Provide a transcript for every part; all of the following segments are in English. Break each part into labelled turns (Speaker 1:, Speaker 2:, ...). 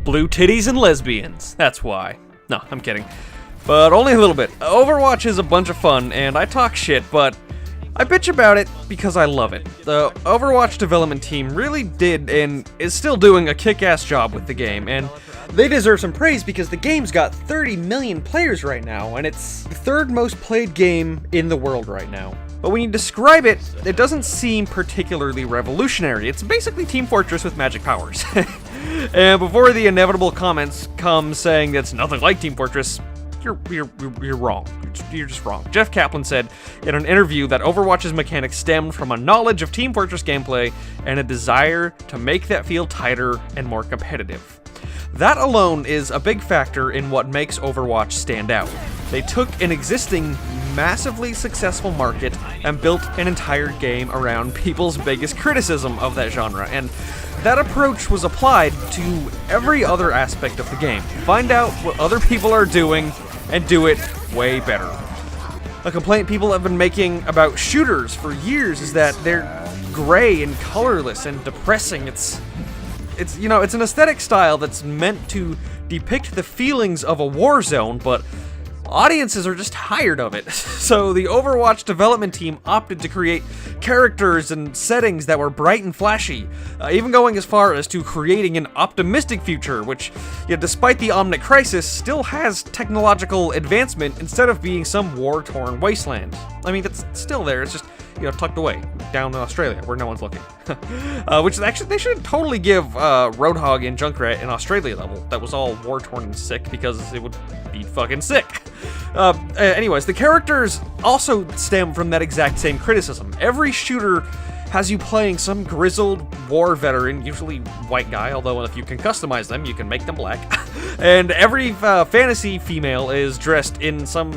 Speaker 1: Blue titties and lesbians. That's why. No, I'm kidding. But only a little bit. Overwatch is a bunch of fun, and I talk shit, but I bitch about it because I love it. The Overwatch development team really did and is still doing a kick-ass job with the game, and they deserve some praise because the game's got 30 million players right now, and it's the third most played game in the world right now. But when you describe it, it doesn't seem particularly revolutionary. It's basically Team Fortress with magic powers. And before the inevitable comments come saying it's nothing like Team Fortress, you're wrong. You're just wrong. Jeff Kaplan said in an interview that Overwatch's mechanics stemmed from a knowledge of Team Fortress gameplay and a desire to make that feel tighter and more competitive. That alone is a big factor in what makes Overwatch stand out. They took an existing, massively successful market and built an entire game around people's biggest criticism of that genre, and that approach was applied to every other aspect of the game. Find out what other people are doing and do it way better. A complaint people have been making about shooters for years is that they're gray and colorless and depressing. It's an aesthetic style that's meant to depict the feelings of a war zone, but audiences are just tired of it. So the Overwatch development team opted to create characters and settings that were bright and flashy, even going as far as to creating an optimistic future, which, despite the Omnic crisis, still has technological advancement instead of being some war-torn wasteland. I mean, it's still there, it's just, tucked away down in Australia where no one's looking. Which is actually, they should totally give Roadhog and Junkrat an Australia level that was all war-torn and sick, because it would be fucking sick. Anyways, the characters also stem from that exact same criticism. Every shooter has you playing some grizzled war veteran, usually white guy, although if you can customize them, you can make them black. And every fantasy female is dressed in some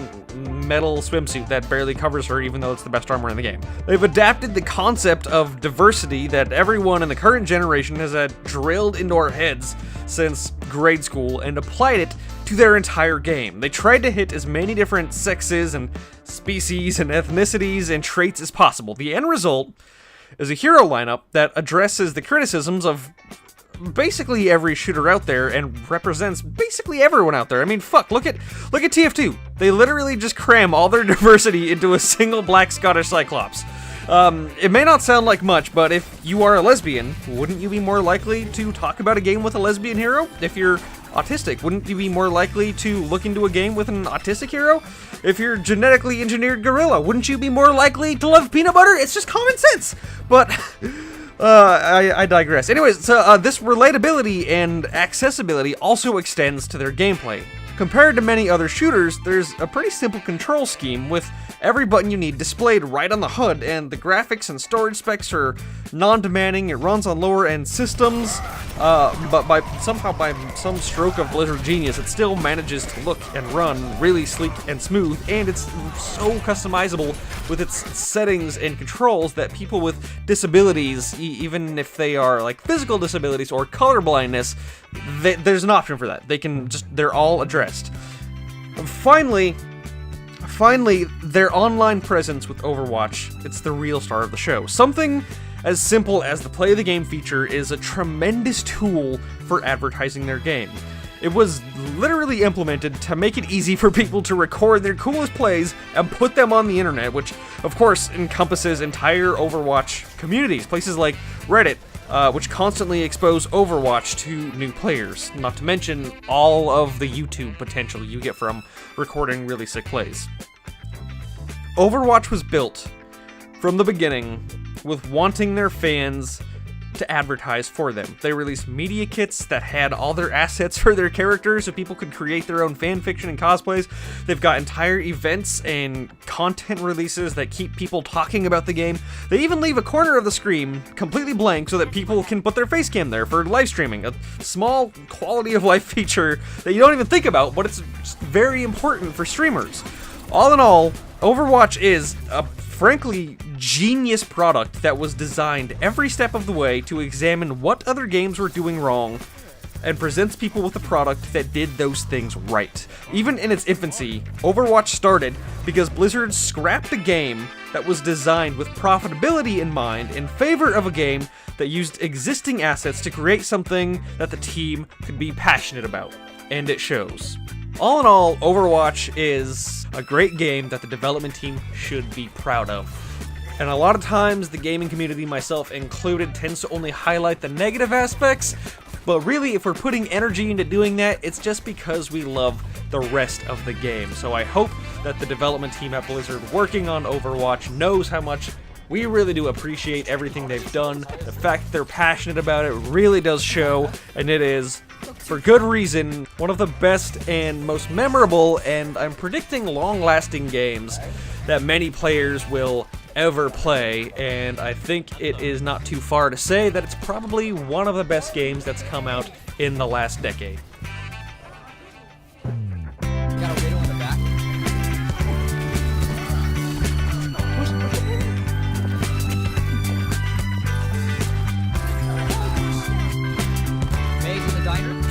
Speaker 1: metal swimsuit that barely covers her, even though it's the best armor in the game. They've adapted the concept of diversity that everyone in the current generation has had drilled into our heads since grade school and applied it to their entire game. They tried to hit as many different sexes and species and ethnicities and traits as possible. The end result is a hero lineup that addresses the criticisms of basically every shooter out there and represents basically everyone out there. I mean, fuck, look at TF2. They literally just cram all their diversity into a single black Scottish Cyclops. It may not sound like much, but if you are a lesbian, wouldn't you be more likely to talk about a game with a lesbian hero? If you're autistic, wouldn't you be more likely to look into a game with an autistic hero? If you're genetically engineered gorilla, wouldn't you be more likely to love peanut butter? It's just common sense. But I digress. Anyways, so this relatability and accessibility also extends to their gameplay. Compared to many other shooters, there's a pretty simple control scheme with every button you need displayed right on the HUD, and the graphics and storage specs are non-demanding. It runs on lower-end systems, but by some stroke of Blizzard genius, it still manages to look and run really sleek and smooth, and it's so customizable with its settings and controls that people with disabilities, even if they are like physical disabilities or colorblindness, there's an option for that. They're all addressed. Finally, their online presence with Overwatch, it's the real star of the show. Something as simple as the play of the game feature is a tremendous tool for advertising their game. It was literally implemented to make it easy for people to record their coolest plays and put them on the internet, which of course encompasses entire Overwatch communities, places like Reddit, which constantly expose Overwatch to new players, not to mention all of the YouTube potential you get from recording really sick plays. Overwatch was built from the beginning with wanting their fans to advertise for them. They released media kits that had all their assets for their characters so people could create their own fanfiction and cosplays. They've got entire events and content releases that keep people talking about the game. They even leave a corner of the screen completely blank so that people can put their face cam there for live streaming. A small quality of life feature that you don't even think about, but it's very important for streamers. All in all, Overwatch is a frankly genius product that was designed every step of the way to examine what other games were doing wrong and presents people with a product that did those things right. Even in its infancy, Overwatch started because Blizzard scrapped a game that was designed with profitability in mind in favor of a game that used existing assets to create something that the team could be passionate about. And it shows. All in all, Overwatch is a great game that the development team should be proud of. And a lot of times, the gaming community, myself included, tends to only highlight the negative aspects, but really, if we're putting energy into doing that, it's just because we love the rest of the game. So I hope that the development team at Blizzard working on Overwatch knows how much we really do appreciate everything they've done. The fact that they're passionate about it really does show, and it is, for good reason, one of the best and most memorable, and I'm predicting long-lasting games that many players will ever play, and I think it is not too far to say that it's probably one of the best games that's come out in the last decade.
Speaker 2: Got a radio in the back. Maze in the diner.